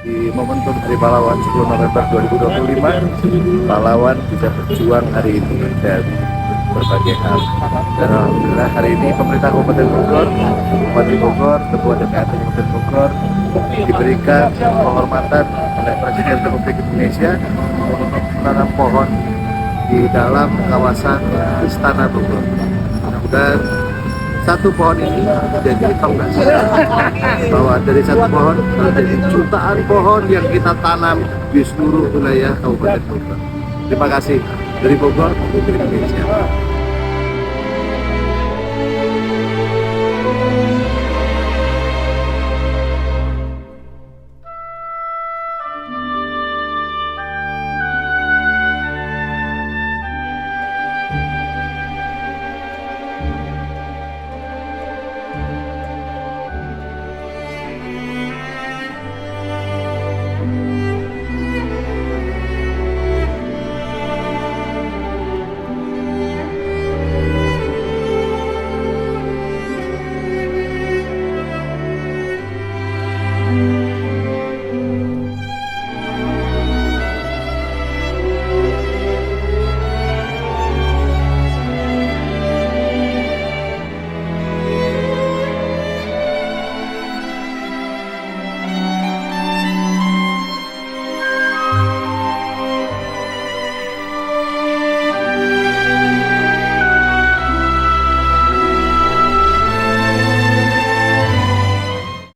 Di momentum Hari Pahlawan 10 November 2025, pahlawan bisa berjuang hari ini dari berbagai hal. Dan alhamdulillah hari ini pemerintah Kabupaten Bogor, Bupati Bogor, Ketua DPRD Kabupaten Bogor diberikan penghormatan oleh Presiden Republik Indonesia untuk menanam pohon di dalam kawasan Istana Bogor. Mudah-mudahan satu pohon ini menjadi tonggak bahwa dari satu pohon menjadi jutaan pohon yang kita tanam di seluruh wilayah Kabupaten Bogor. Terima kasih dari Bogor untuk Indonesia.